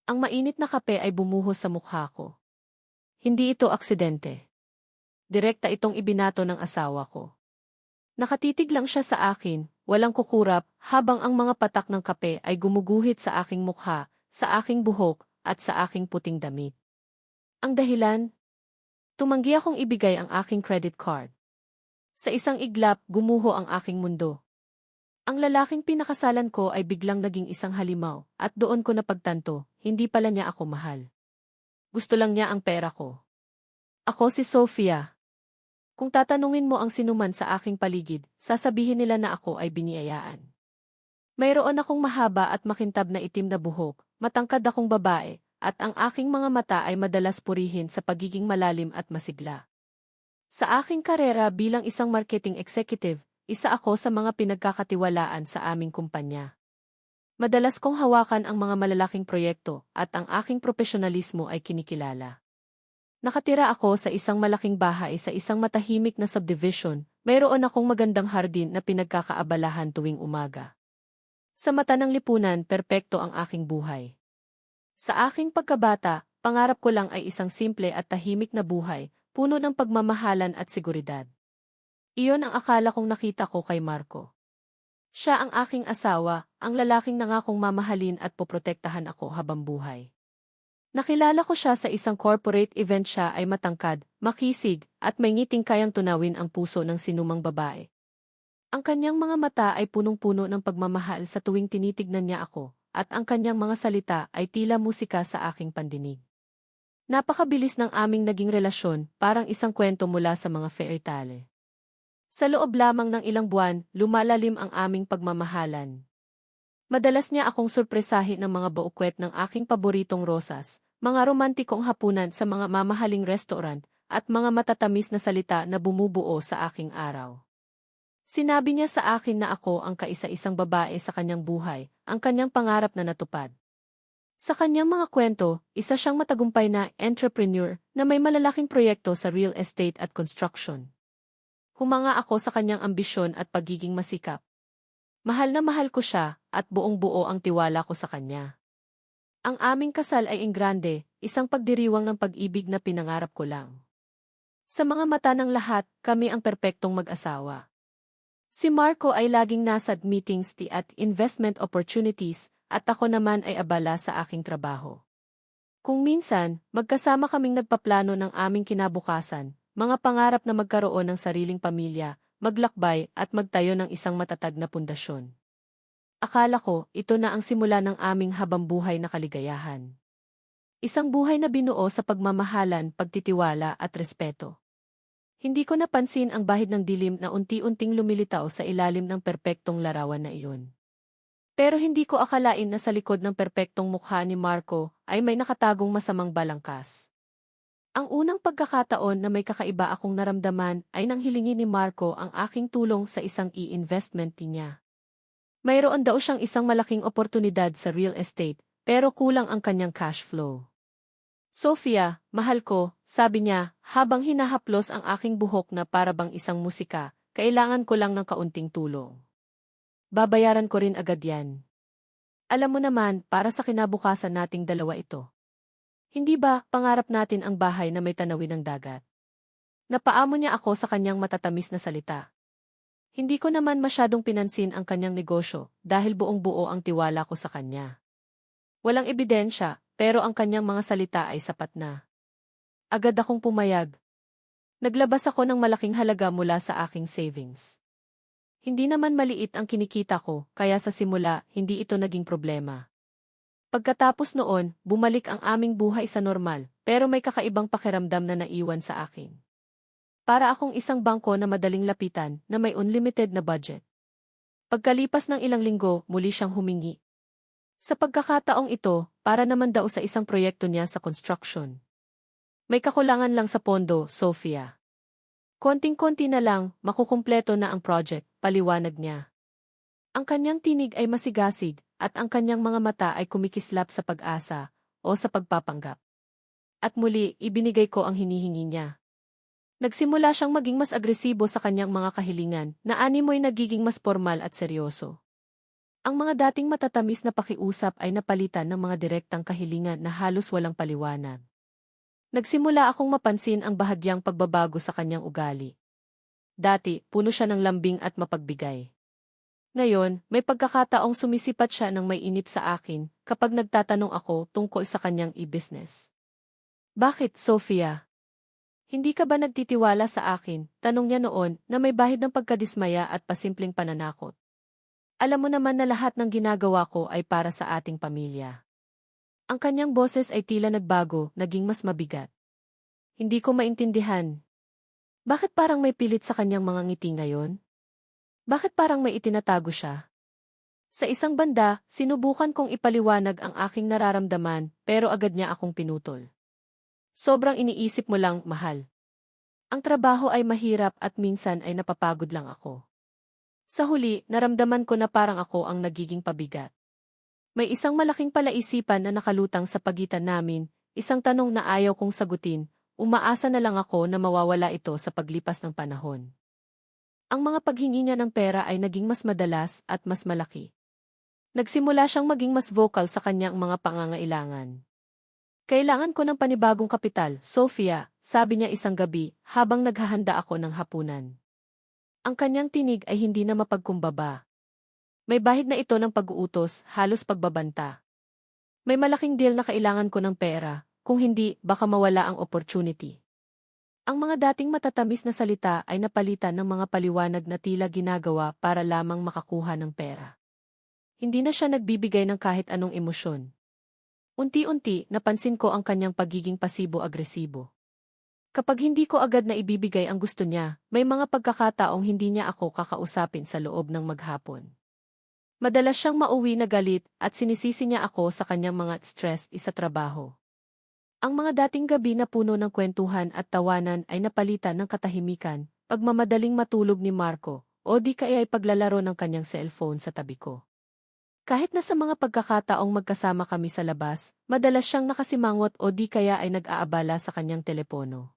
Ang mainit na kape ay bumuhos sa mukha ko. Hindi ito aksidente. Direkta itong ibinato ng asawa ko. Nakatitig lang siya sa akin, walang kukurap, habang ang mga patak ng kape ay gumuguhit sa aking mukha, sa aking buhok, at sa aking puting damit. Ang dahilan? Tumanggi akong ibigay ang aking credit card. Sa isang iglap, gumuho ang aking mundo. Ang lalaking pinakasalan ko ay biglang naging isang halimaw, at doon ko napagtanto, hindi pala niya ako mahal. Gusto lang niya ang pera ko. Ako si Sofia. Kung tatanungin mo ang sinuman sa aking paligid, sasabihin nila na ako ay biniyayaan. Mayroon akong mahaba at makintab na itim na buhok, matangkad akong babae, at ang aking mga mata ay madalas purihin sa pagiging malalim at masigla. Sa aking karera bilang isang marketing executive, isa ako sa mga pinagkakatiwalaan sa aming kumpanya. Madalas kong hawakan ang mga malalaking proyekto at ang aking profesionalismo ay kinikilala. Nakatira ako sa isang malaking bahay sa isang matahimik na subdivision, mayroon akong magandang hardin na pinagkakaabalahan tuwing umaga. Sa mata ng lipunan, perpekto ang aking buhay. Sa aking pagkabata, pangarap ko lang ay isang simple at tahimik na buhay, puno ng pagmamahalan at seguridad. Iyon ang akala kong nakita ko kay Marco. Siya ang aking asawa, ang lalaking nangakong mamahalin at poprotektahan ako habang buhay. Nakilala ko siya sa isang corporate event. Siya ay matangkad, makisig, at may ngiting kayang tunawin ang puso ng sinumang babae. Ang kanyang mga mata ay punong-puno ng pagmamahal sa tuwing tinitignan niya ako, at ang kanyang mga salita ay tila musika sa aking pandinig. Napakabilis ng aming naging relasyon, parang isang kwento mula sa mga fairy tale. Sa loob lamang ng ilang buwan, lumalalim ang aming pagmamahalan. Madalas niya akong surpresahin ng mga bouquet ng aking paboritong rosas, mga romantikong hapunan sa mga mamahaling restaurant, at mga matatamis na salita na bumubuo sa aking araw. Sinabi niya sa akin na ako ang kaisa-isang babae sa kanyang buhay, ang kanyang pangarap na natupad. Sa kanyang mga kwento, isa siyang matagumpay na entrepreneur na may malalaking proyekto sa real estate at construction. Humanga ako sa kanyang ambisyon at pagiging masikap. Mahal na mahal ko siya, at buong-buo ang tiwala ko sa kanya. Ang aming kasal ay engrande, isang pagdiriwang ng pag-ibig na pinangarap ko lang. Sa mga mata ng lahat, kami ang perpektong mag-asawa. Si Marco ay laging nasa meetings at investment opportunities, at ako naman ay abala sa aking trabaho. Kung minsan, magkasama kaming nagpaplano ng aming kinabukasan, mga pangarap na magkaroon ng sariling pamilya, maglakbay at magtayo ng isang matatag na pundasyon. Akala ko, ito na ang simula ng aming habambuhay na kaligayahan. Isang buhay na binuo sa pagmamahalan, pagtitiwala at respeto. Hindi ko napansin ang bahid ng dilim na unti-unting lumilitaw sa ilalim ng perpektong larawan na iyon. Pero hindi ko akalain na sa likod ng perpektong mukha ni Marco ay may nakatagong masamang balangkas. Ang unang pagkakataon na may kakaiba akong naramdaman ay nang hilingin ni Marco ang aking tulong sa isang e-investment niya. Mayroon daw siyang isang malaking oportunidad sa real estate, pero kulang ang kanyang cash flow. Sofia, mahal ko, sabi niya, habang hinahaplos ang aking buhok na para bang isang musika, kailangan ko lang ng kaunting tulong. Babayaran ko rin agad yan. Alam mo naman, para sa kinabukasan nating dalawa ito. Hindi ba, pangarap natin ang bahay na may tanawin ng dagat? Napaamo niya ako sa kanyang matatamis na salita. Hindi ko naman masyadong pinansin ang kanyang negosyo dahil buong-buo ang tiwala ko sa kanya. Walang ebidensya, pero ang kanyang mga salita ay sapat na. Agad akong pumayag. Naglabas ako ng malaking halaga mula sa aking savings. Hindi naman maliit ang kinikita ko, kaya sa simula, hindi ito naging problema. Pagkatapos noon, bumalik ang aming buhay sa normal, pero may kakaibang pakiramdam na naiwan sa akin. Para akong isang bangko na madaling lapitan na may unlimited na budget. Pagkalipas ng ilang linggo, muli siyang humingi. Sa pagkakataong ito, para naman daw sa isang proyekto niya sa construction. May kakulangan lang sa pondo, Sofia. Konting-konti na lang, makukumpleto na ang project, paliwanag niya. Ang kanyang tinig ay masigasig, at ang kanyang mga mata ay kumikislap sa pag-asa, o sa pagpapanggap. At muli, ibinigay ko ang hinihingi niya. Nagsimula siyang maging mas agresibo sa kanyang mga kahilingan, na animoy nagiging mas formal at seryoso. Ang mga dating matatamis na pakiusap ay napalitan ng mga direktang kahilingan na halos walang paliwanag. Nagsimula akong mapansin ang bahagyang pagbabago sa kanyang ugali. Dati, puno siya ng lambing at mapagbigay. Ngayon, may pagkakataong sumisipat siya ng may inip sa akin kapag nagtatanong ako tungkol sa kanyang e-business. Bakit, Sophia? Hindi ka ba nagtitiwala sa akin? Tanong niya noon na may bahid ng pagkadismaya at pasimpleng pananakot. Alam mo naman na lahat ng ginagawa ko ay para sa ating pamilya. Ang kanyang boses ay tila nagbago, naging mas mabigat. Hindi ko maintindihan. Bakit parang may pilit sa kanyang mga ngiti ngayon? Bakit parang may itinatago siya? Sa isang banda, sinubukan kong ipaliwanag ang aking nararamdaman pero agad niya akong pinutol. Sobrang iniisip mo lang, mahal. Ang trabaho ay mahirap at minsan ay napapagod lang ako. Sa huli, naramdaman ko na parang ako ang nagiging pabigat. May isang malaking palaisipan na nakalutang sa pagitan namin, isang tanong na ayaw kong sagutin, umaasa na lang ako na mawawala ito sa paglipas ng panahon. Ang mga paghingi niya ng pera ay naging mas madalas at mas malaki. Nagsimula siyang maging mas vocal sa kanyang mga pangangailangan. Kailangan ko ng panibagong kapital, Sophia, sabi niya isang gabi habang naghahanda ako ng hapunan. Ang kanyang tinig ay hindi na mapagkumbaba. May bahid na ito ng pag-uutos, halos pagbabanta. May malaking deal na kailangan ko ng pera, kung hindi, baka mawala ang opportunity. Ang mga dating matatamis na salita ay napalitan ng mga paliwanag na tila ginagawa para lamang makakuha ng pera. Hindi na siya nagbibigay ng kahit anong emosyon. Unti-unti, napansin ko ang kanyang pagiging pasibo-agresibo. Kapag hindi ko agad na ibibigay ang gusto niya, may mga pagkakataong hindi niya ako kakausapin sa loob ng maghapon. Madalas siyang mauwi na galit at sinisisi niya ako sa kanyang mga stress sa trabaho. Ang mga dating gabi na puno ng kwentuhan at tawanan ay napalitan ng katahimikan, pagmamadaling matulog ni Marco, o di kaya ay paglalaro ng kanyang cellphone sa tabi ko. Kahit na sa mga pagkakataong magkasama kami sa labas, madalas siyang nakasimangot o di kaya ay nag-aabala sa kanyang telepono.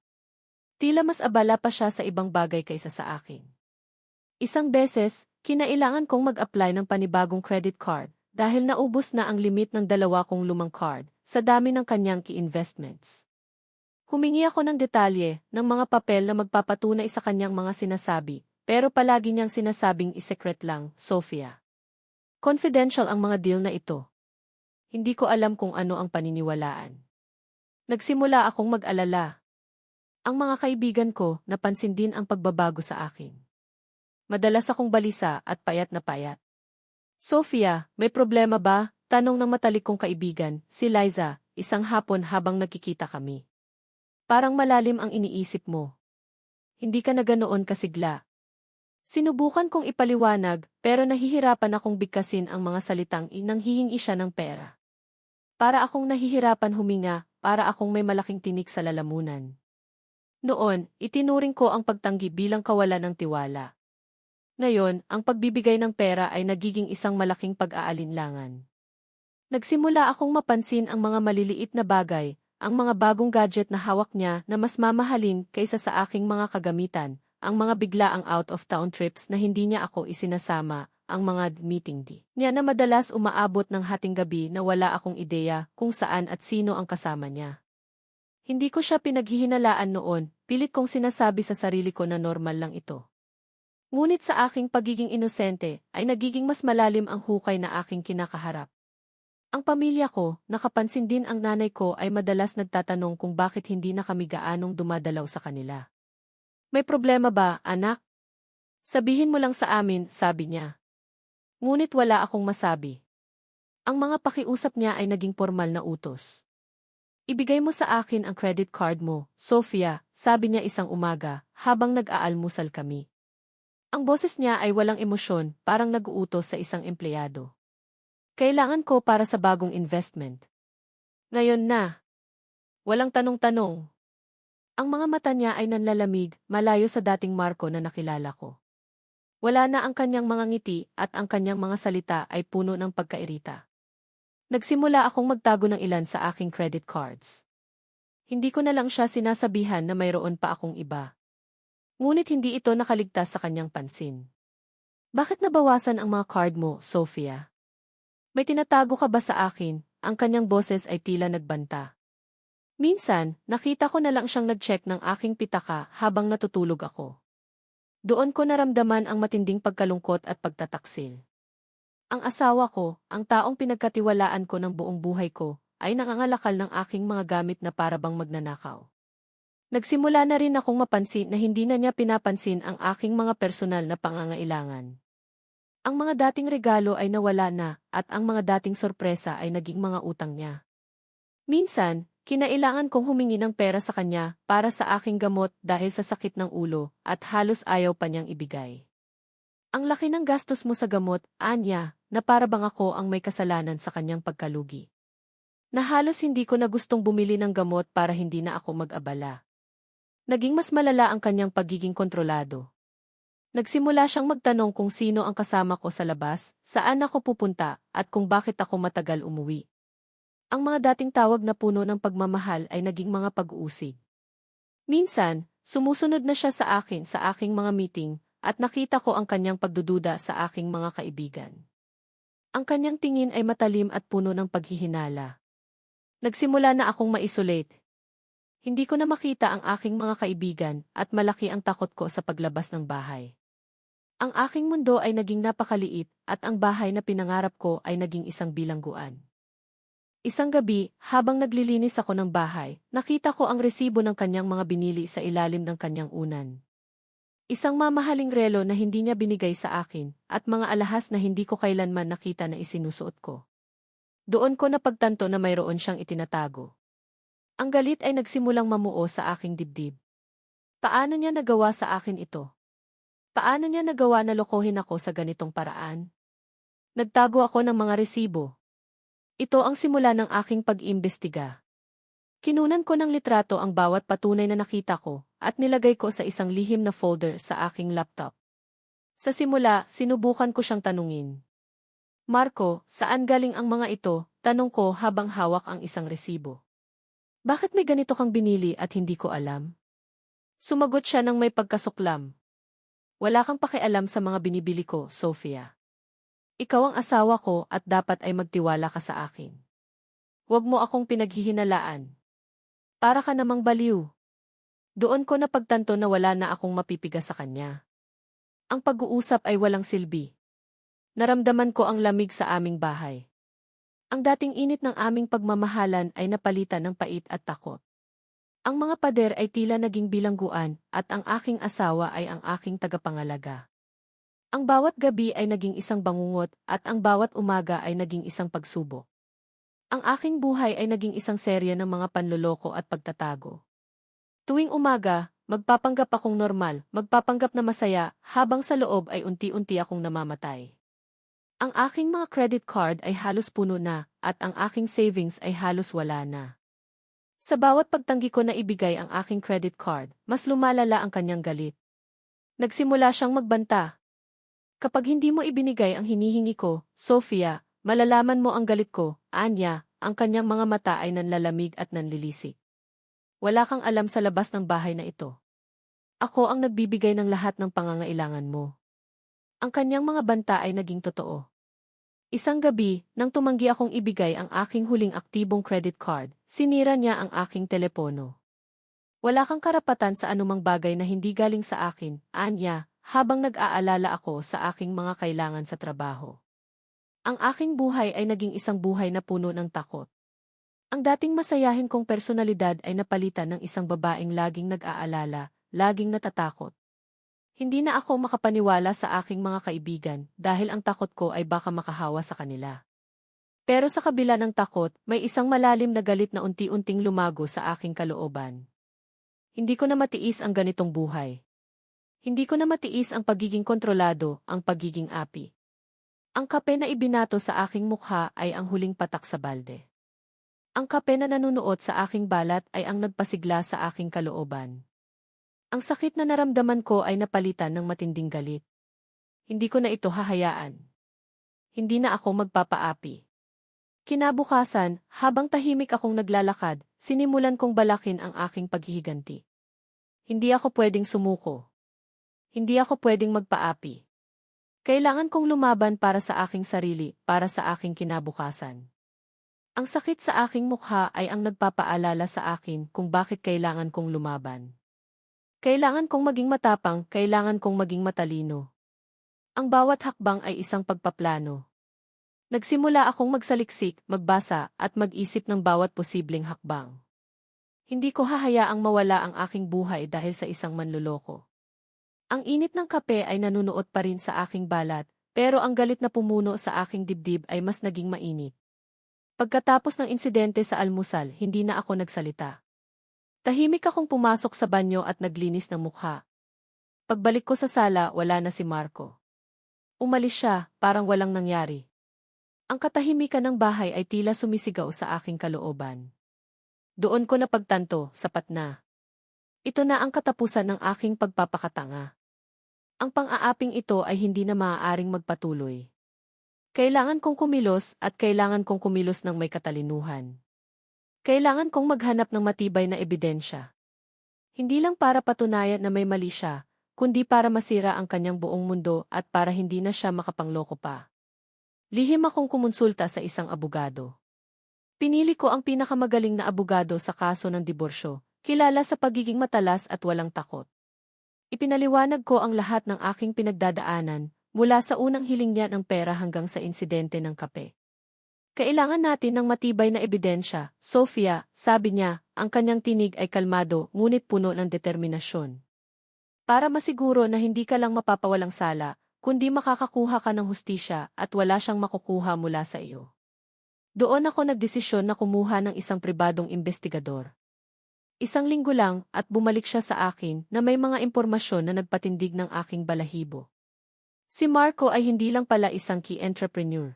Tila mas abala pa siya sa ibang bagay kaysa sa akin. Isang beses, kinailangan kong mag-apply ng panibagong credit card dahil naubos na ang limit ng 2 kong lumang card sa dami ng kanyang key investments. Humingi ako ng detalye ng mga papel na magpapatunay sa kanyang mga sinasabi, pero palagi niyang sinasabing isekret lang, Sophia. Confidential ang mga deal na ito. Hindi ko alam kung ano ang paniniwalaan. Nagsimula akong mag-alala. Ang mga kaibigan ko, napansin din ang pagbabago sa akin. Madalas akong balisa at payat na payat. Sophia, may problema ba? Tanong ng matalik kong kaibigan, si Liza, isang hapon habang nagkikita kami. Parang malalim ang iniisip mo. Hindi ka na ganoon kasigla. Sinubukan kong ipaliwanag, pero nahihirapan akong bigkasin ang mga salitang nanghihingi siya ng pera. Para akong nahihirapan huminga, para akong may malaking tinik sa lalamunan. Noon, itinuring ko ang pagtanggi bilang kawalan ng tiwala. Ngayon, ang pagbibigay ng pera ay nagiging isang malaking pag-aalinlangan. Nagsimula akong mapansin ang mga maliliit na bagay, ang mga bagong gadget na hawak niya na mas mamahalin kaysa sa aking mga kagamitan, ang mga biglaang out-of-town trips na hindi niya ako isinasama, ang mga meeting niya na madalas umaabot ng hating gabi na wala akong ideya kung saan at sino ang kasama niya. Hindi ko siya pinaghihinalaan noon, pilit kong sinasabi sa sarili ko na normal lang ito. Ngunit sa aking pagiging inosente, ay nagiging mas malalim ang hukay na aking kinakaharap. Ang pamilya ko, nakapansin din ang nanay ko ay madalas nagtatanong kung bakit hindi na kami gaanong dumadalaw sa kanila. May problema ba, anak? Sabihin mo lang sa amin, sabi niya. Ngunit wala akong masabi. Ang mga pakiusap niya ay naging formal na utos. Ibigay mo sa akin ang credit card mo, Sophia, sabi niya isang umaga, habang nag-aalmusal kami. Ang boses niya ay walang emosyon, parang nag-uutos sa isang empleyado. Kailangan ko para sa bagong investment. Ngayon na. Walang tanong-tanong. Ang mga mata niya ay nanlalamig, malayo sa dating Marco na nakilala ko. Wala na ang kanyang mga ngiti at ang kanyang mga salita ay puno ng pagkairita. Nagsimula akong magtago ng ilan sa aking credit cards. Hindi ko na lang siya sinasabihan na mayroon pa akong iba. Ngunit hindi ito nakaligtas sa kanyang pansin. Bakit nabawasan ang mga card mo, Sophia? May tinatago ka ba sa akin? Ang kanyang boses ay tila nagbanta. Minsan, nakita ko na lang siyang nag-check ng aking pitaka habang natutulog ako. Doon ko naramdaman ang matinding pagkalungkot at pagtataksil. Ang asawa ko, ang taong pinagkatiwalaan ko ng buong buhay ko, ay nangangalakal ng aking mga gamit na parabang magnanakaw. Nagsimula na rin akong mapansin na hindi na niya pinapansin ang aking mga personal na pangangailangan. Ang mga dating regalo ay nawala na at ang mga dating sorpresa ay naging mga utang niya. Minsan, kinailangan kong humingi ng pera sa kanya para sa aking gamot dahil sa sakit ng ulo at halos ayaw pa niyang ibigay. Ang laki ng gastos mo sa gamot, Anya, na para bang ako ang may kasalanan sa kanyang pagkalugi. Na halos hindi ko na gustong bumili ng gamot para hindi na ako mag-abala. Naging mas malala ang kanyang pagiging kontrolado. Nagsimula siyang magtanong kung sino ang kasama ko sa labas, saan ako pupunta, at kung bakit ako matagal umuwi. Ang mga dating tawag na puno ng pagmamahal ay naging mga pag-uusig. Minsan, sumusunod na siya sa akin sa aking mga meeting, at nakita ko ang kanyang pagdududa sa aking mga kaibigan. Ang kanyang tingin ay matalim at puno ng paghihinala. Nagsimula na akong ma-isolate. Hindi ko na makita ang aking mga kaibigan at malaki ang takot ko sa paglabas ng bahay. Ang aking mundo ay naging napakaliit at ang bahay na pinangarap ko ay naging isang bilangguan. Isang gabi, habang naglilinis ako ng bahay, nakita ko ang resibo ng kanyang mga binili sa ilalim ng kanyang unan. Isang mamahaling relo na hindi niya binigay sa akin, at mga alahas na hindi ko kailanman nakita na isinusuot ko. Doon ko napagtanto na mayroon siyang itinatago. Ang galit ay nagsimulang mamuo sa aking dibdib. Paano niya nagawa sa akin ito? Paano niya nagawa na lokohin ako sa ganitong paraan? Nagtago ako ng mga resibo. Ito ang simula ng aking pag-iimbestiga. Kinunan ko ng litrato ang bawat patunay na nakita ko at nilagay ko sa isang lihim na folder sa aking laptop. Sa simula, sinubukan ko siyang tanungin. Marco, saan galing ang mga ito? Tanong ko habang hawak ang isang resibo. Bakit may ganito kang binili at hindi ko alam? Sumagot siya ng may pagkasuklam. Wala kang pakialam sa mga binibili ko, Sofia. Ikaw ang asawa ko at dapat ay magtiwala ka sa akin. Huwag mo akong pinaghihinalaan. Para ka namang baliw. Doon ko napagtanto na wala na akong mapipiga sa kanya. Ang pag-uusap ay walang silbi. Naramdaman ko ang lamig sa aming bahay. Ang dating init ng aming pagmamahalan ay napalitan ng pait at takot. Ang mga pader ay tila naging bilangguan at ang aking asawa ay ang aking tagapangalaga. Ang bawat gabi ay naging isang bangungot at ang bawat umaga ay naging isang pagsubok. Ang aking buhay ay naging isang serye ng mga panloloko at pagtatago. Tuwing umaga, magpapanggap akong normal, magpapanggap na masaya, habang sa loob ay unti-unti akong namamatay. Ang aking mga credit card ay halos puno na at ang aking savings ay halos wala na. Sa bawat pagtanggi ko na ibigay ang aking credit card, mas lumalala ang kanyang galit. Nagsimula siyang magbanta. Kapag hindi mo ibinigay ang hinihingi ko, Sofia, malalaman mo ang galit ko, Anya, ang kanyang mga mata ay nanlalamig at nanlilisik. Wala kang alam sa labas ng bahay na ito. Ako ang nagbibigay ng lahat ng pangangailangan mo. Ang kanyang mga banta ay naging totoo. Isang gabi, nang tumanggi akong ibigay ang aking huling aktibong credit card, sinira niya ang aking telepono. Wala kang karapatan sa anumang bagay na hindi galing sa akin, Anya, habang nag-aalala ako sa aking mga kailangan sa trabaho. Ang aking buhay ay naging isang buhay na puno ng takot. Ang dating masayahin kong personalidad ay napalitan ng isang babaeng laging nag-aalala, laging natatakot. Hindi na ako makapaniwala sa aking mga kaibigan dahil ang takot ko ay baka makahawa sa kanila. Pero sa kabila ng takot, may isang malalim na galit na unti-unting lumago sa aking kalooban. Hindi ko na matiis ang ganitong buhay. Hindi ko na matiis ang pagiging kontrolado, ang pagiging api. Ang kape na ibinato sa aking mukha ay ang huling patak sa balde. Ang kape na nanunuot sa aking balat ay ang nagpasigla sa aking kalooban. Ang sakit na naramdaman ko ay napalitan ng matinding galit. Hindi ko na ito hahayaan. Hindi na ako magpapaapi. Kinabukasan, habang tahimik akong naglalakad, sinimulan kong balakin ang aking paghihiganti. Hindi ako pwedeng sumuko. Hindi ako pwedeng magpaapi. Kailangan kong lumaban para sa aking sarili, para sa aking kinabukasan. Ang sakit sa aking mukha ay ang nagpapaalala sa akin kung bakit kailangan kong lumaban. Kailangan kong maging matapang, kailangan kong maging matalino. Ang bawat hakbang ay isang pagpaplano. Nagsimula akong magsaliksik, magbasa, at mag-isip ng bawat posibleng hakbang. Hindi ko hahayaang mawala ang aking buhay dahil sa isang manloloko. Ang init ng kape ay nanunuot pa rin sa aking balat, pero ang galit na pumuno sa aking dibdib ay mas naging mainit. Pagkatapos ng insidente sa almusal, hindi na ako nagsalita. Tahimik akong pumasok sa banyo at naglinis ng mukha. Pagbalik ko sa sala, wala na si Marco. Umalis siya, parang walang nangyari. Ang katahimikan ng bahay ay tila sumisigaw sa aking kalooban. Doon ko napagtanto, sapat na. Ito na ang katapusan ng aking pagpapakatanga. Ang pang-aaping ito ay hindi na maaaring magpatuloy. Kailangan kong kumilos at kailangan kong kumilos ng may katalinuhan. Kailangan kong maghanap ng matibay na ebidensya. Hindi lang para patunayan na may mali siya, kundi para masira ang kanyang buong mundo at para hindi na siya makapangloko pa. Lihim akong kumonsulta sa isang abogado. Pinili ko ang pinakamagaling na abogado sa kaso ng diborsyo, kilala sa pagiging matalas at walang takot. Ipinaliwanag ko ang lahat ng aking pinagdadaanan, mula sa unang hiling niya ng pera hanggang sa insidente ng kape. Kailangan natin ng matibay na ebidensya, Sofia, sabi niya, ang kanyang tinig ay kalmado ngunit puno ng determinasyon. Para masiguro na hindi ka lang mapapawalang sala, kundi makakakuha ka ng hustisya at wala siyang makukuha mula sa iyo. Doon ako nagdesisyon na kumuha ng isang pribadong investigador. Isang linggo lang at bumalik siya sa akin na may mga impormasyon na nagpatindig ng aking balahibo. Si Marco ay hindi lang pala isang key entrepreneur.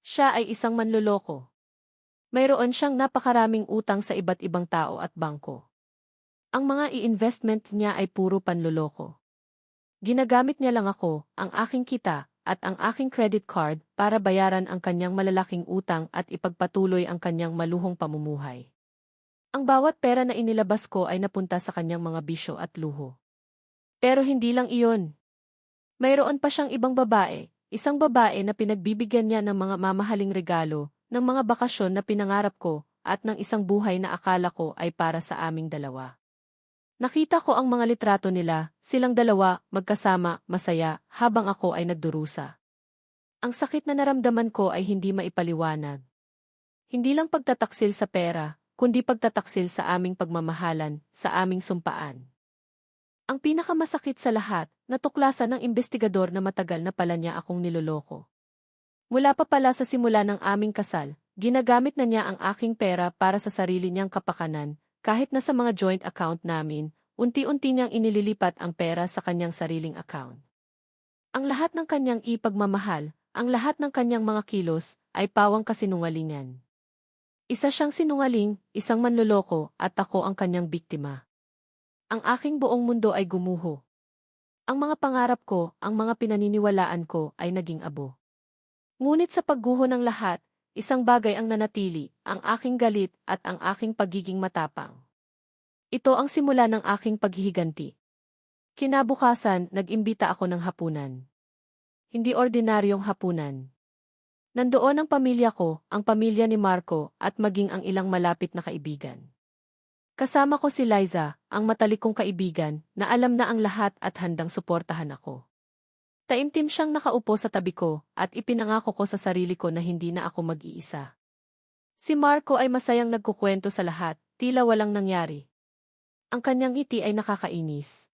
Siya ay isang manloloko. Mayroon siyang napakaraming utang sa iba't ibang tao at bangko. Ang mga i-investment niya ay puro panloloko. Ginagamit niya lang ako, ang aking kita, at ang aking credit card para bayaran ang kanyang malalaking utang at ipagpatuloy ang kanyang maluhong pamumuhay. Ang bawat pera na inilabas ko ay napunta sa kanyang mga bisyo at luho. Pero hindi lang iyon. Mayroon pa siyang ibang babae, isang babae na pinagbibigyan niya ng mga mamahaling regalo, ng mga bakasyon na pinangarap ko, at ng isang buhay na akala ko ay para sa aming dalawa. Nakita ko ang mga litrato nila, silang dalawa, magkasama, masaya, habang ako ay nagdurusa. Ang sakit na naramdaman ko ay hindi maipaliwanag. Hindi lang pagtataksil sa pera, kundi pagtataksil sa aming pagmamahalan, sa aming sumpaan. Ang pinakamasakit sa lahat, natuklasan ng investigador na matagal na pala niya akong niloloko. Mula pa pala sa simula ng aming kasal, ginagamit na niya ang aking pera para sa sarili niyang kapakanan, kahit na sa mga joint account namin, unti-unti niyang inililipat ang pera sa kanyang sariling account. Ang lahat ng kanyang ipagmamahal, ang lahat ng kanyang mga kilos, ay pawang kasinungalingan. Isa siyang sinungaling, isang manloloko, at ako ang kanyang biktima. Ang aking buong mundo ay gumuho. Ang mga pangarap ko, ang mga pinaniniwalaan ko, ay naging abo. Ngunit sa pagguho ng lahat, isang bagay ang nanatili, ang aking galit at ang aking pagiging matapang. Ito ang simula ng aking paghihiganti. Kinabukasan, nag-imbita ako ng hapunan. Hindi ordinaryong hapunan. Nandoon ang pamilya ko, ang pamilya ni Marco, at maging ang ilang malapit na kaibigan. Kasama ko si Liza, ang matalikong kaibigan, na alam na ang lahat at handang suportahan ako. Taimtim siyang nakaupo sa tabi ko, at ipinangako ko sa sarili ko na hindi na ako mag-iisa. Si Marco ay masayang nagkukwento sa lahat, tila walang nangyari. Ang kanyang ngiti ay nakakainis.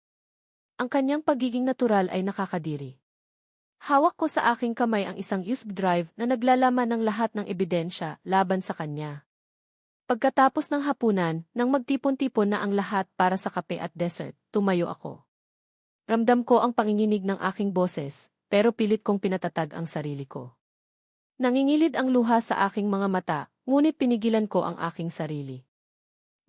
Ang kanyang pagiging natural ay nakakadiri. Hawak ko sa aking kamay ang isang USB drive na naglalaman ng lahat ng ebidensya laban sa kanya. Pagkatapos ng hapunan, nang magtipon-tipon na ang lahat para sa kape at dessert, tumayo ako. Ramdam ko ang panginginig ng aking boses, pero pilit kong pinatatag ang sarili ko. Nangingilid ang luha sa aking mga mata, ngunit pinigilan ko ang aking sarili.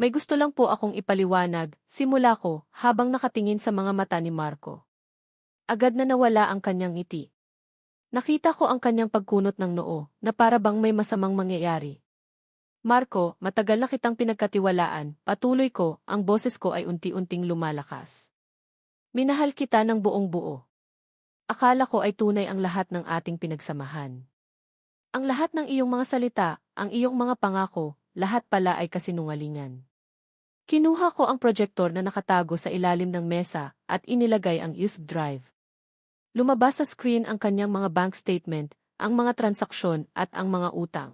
May gusto lang po akong ipaliwanag, simula ko, habang nakatingin sa mga mata ni Marco. Agad na nawala ang kanyang ngiti. Nakita ko ang kanyang pagkunot ng noo, na para bang may masamang mangyayari. Marco, matagal na kitang pinagkatiwalaan, patuloy ko, ang boses ko ay unti-unting lumalakas. Minahal kita ng buong buo. Akala ko ay tunay ang lahat ng ating pinagsamahan. Ang lahat ng iyong mga salita, ang iyong mga pangako, lahat pala ay kasinungalingan. Kinuha ko ang projector na nakatago sa ilalim ng mesa at inilagay ang USB drive. Lumabas sa screen ang kanyang mga bank statement, ang mga transaksyon at ang mga utang.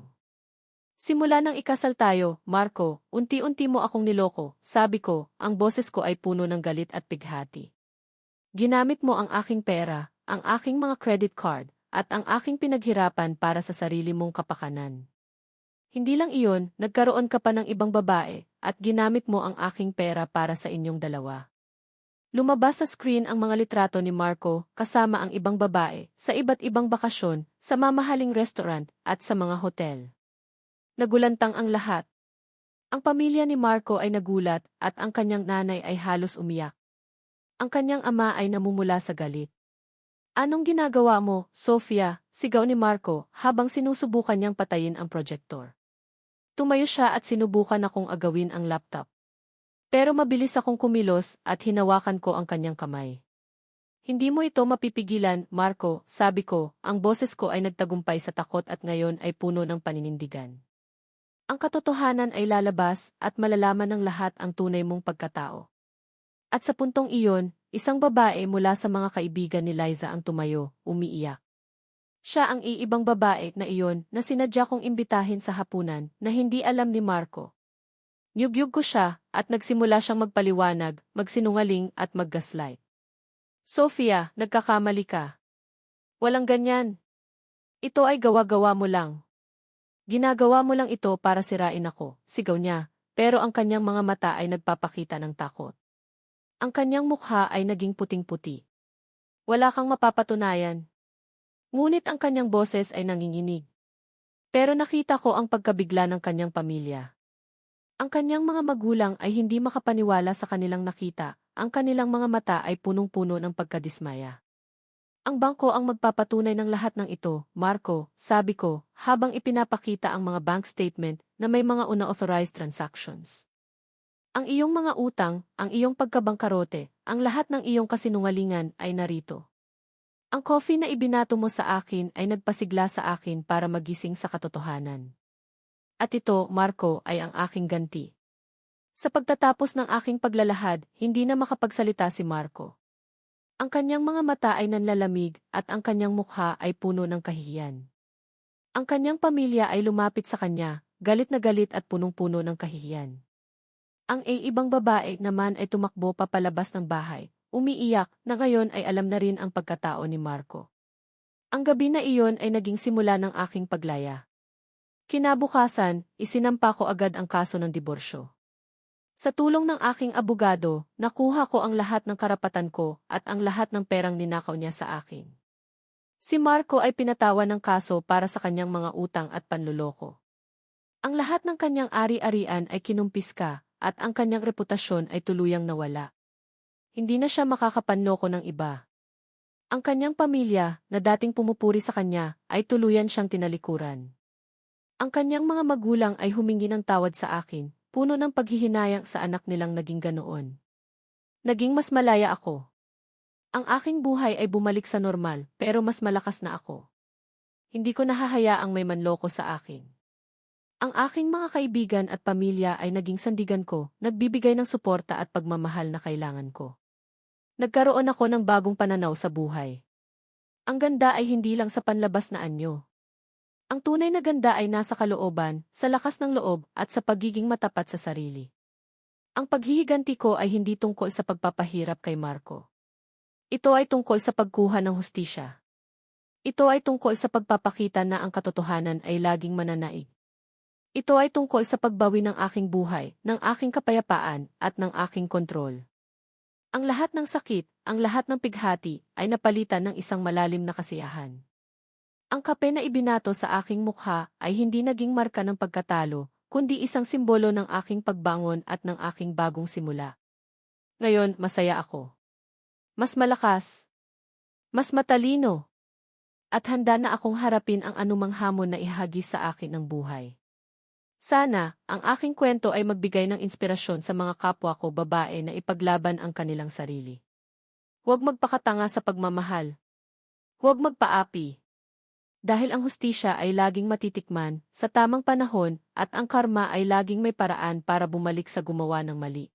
Simula nang ikasal tayo, Marco, unti-unti mo akong niloko, sabi ko, ang boses ko ay puno ng galit at pighati. Ginamit mo ang aking pera, ang aking mga credit card, at ang aking pinaghirapan para sa sarili mong kapakanan. Hindi lang iyon, nagkaroon ka pa ng ibang babae, at ginamit mo ang aking pera para sa inyong dalawa. Lumabas sa screen ang mga litrato ni Marco, kasama ang ibang babae, sa iba't ibang bakasyon, sa mamahaling restaurant, at sa mga hotel. Nagulantang ang lahat. Ang pamilya ni Marco ay nagulat, at ang kanyang nanay ay halos umiyak. Ang kanyang ama ay namumula sa galit. Anong ginagawa mo, Sofia? Sigaw ni Marco, habang sinusubukan niyang patayin ang projector. Tumayo siya at sinubukan akong agawin ang laptop. Pero mabilis akong kumilos at hinawakan ko ang kanyang kamay. Hindi mo ito mapipigilan, Marco, sabi ko, ang boses ko ay nagtagumpay sa takot at ngayon ay puno ng paninindigan. Ang katotohanan ay lalabas at malalaman ng lahat ang tunay mong pagkatao. At sa puntong iyon, isang babae mula sa mga kaibigan ni Liza ang tumayo, umiiyak. Siya ang iibang babae na iyon na sinadya kong imbitahin sa hapunan na hindi alam ni Marco. Niyugyug ko siya at nagsimula siyang magpaliwanag, magsinungaling at maggaslight. Sofia, nagkakamali ka. Walang ganyan. Ito ay gawa-gawa mo lang. Ginagawa mo lang ito para sirain ako, sigaw niya, pero ang kanyang mga mata ay nagpapakita ng takot. Ang kanyang mukha ay naging puting-puti. Wala kang mapapatunayan. Ngunit ang kanyang boses ay nanginginig. Pero nakita ko ang pagkabigla ng kanyang pamilya. Ang kanyang mga magulang ay hindi makapaniwala sa kanilang nakita, ang kanilang mga mata ay punong-puno ng pagkadismaya. Ang bangko ang magpapatunay ng lahat ng ito, Marco, sabi ko, habang ipinapakita ang mga bank statement na may mga unauthorized transactions. Ang iyong mga utang, ang iyong pagkabangkarote, ang lahat ng iyong kasinungalingan ay narito. Ang coffee na ibinato mo sa akin ay nagpasigla sa akin para magising sa katotohanan. At ito, Marco, ay ang aking ganti. Sa pagtatapos ng aking paglalahad, hindi na makapagsalita si Marco. Ang kanyang mga mata ay nanlalamig at ang kanyang mukha ay puno ng kahihiyan. Ang kanyang pamilya ay lumapit sa kanya, galit na galit at punong-puno ng kahihiyan. Ang ibang babae naman ay tumakbo papalabas ng bahay, umiiyak na ngayon ay alam na rin ang pagkatao ni Marco. Ang gabi na iyon ay naging simula ng aking paglaya. Kinabukasan, isinampa ko agad ang kaso ng diborsyo. Sa tulong ng aking abogado, nakuha ko ang lahat ng karapatan ko at ang lahat ng perang ninakaw niya sa akin. Si Marco ay pinatawan ng kaso para sa kanyang mga utang at panluloko. Ang lahat ng kanyang ari-arian ay kinumpiska, at ang kanyang reputasyon ay tuluyang nawala. Hindi na siya makakapanloko ng iba. Ang kanyang pamilya, na dating pumupuri sa kanya, ay tuluyan siyang tinalikuran. Ang kanyang mga magulang ay humingi ng tawad sa akin, puno ng paghihinayang sa anak nilang naging ganoon. Naging mas malaya ako. Ang aking buhay ay bumalik sa normal, pero mas malakas na ako. Hindi ko nahahayaang may manloko sa akin. Ang aking mga kaibigan at pamilya ay naging sandigan ko, nagbibigay ng suporta at pagmamahal na kailangan ko. Nagkaroon ako ng bagong pananaw sa buhay. Ang ganda ay hindi lang sa panlabas na anyo. Ang tunay na ganda ay nasa kalooban, sa lakas ng loob, at sa pagiging matapat sa sarili. Ang paghihiganti ko ay hindi tungkol sa pagpapahirap kay Marco. Ito ay tungkol sa pagkuha ng hustisya. Ito ay tungkol sa pagpapakita na ang katotohanan ay laging mananaig. Ito ay tungkol sa pagbawi ng aking buhay, ng aking kapayapaan, at ng aking kontrol. Ang lahat ng sakit, ang lahat ng pighati, ay napalitan ng isang malalim na kasiyahan. Ang kape na ibinato sa aking mukha ay hindi naging marka ng pagkatalo, kundi isang simbolo ng aking pagbangon at ng aking bagong simula. Ngayon, masaya ako. Mas malakas. Mas matalino. At handa na akong harapin ang anumang hamon na ihagis sa akin ng buhay. Sana, ang aking kwento ay magbigay ng inspirasyon sa mga kapwa ko babae na ipaglaban ang kanilang sarili. Huwag magpakatanga sa pagmamahal. Huwag magpaapi. Dahil ang hustisya ay laging matitikman, sa tamang panahon, at ang karma ay laging may paraan para bumalik sa gumawa ng mali.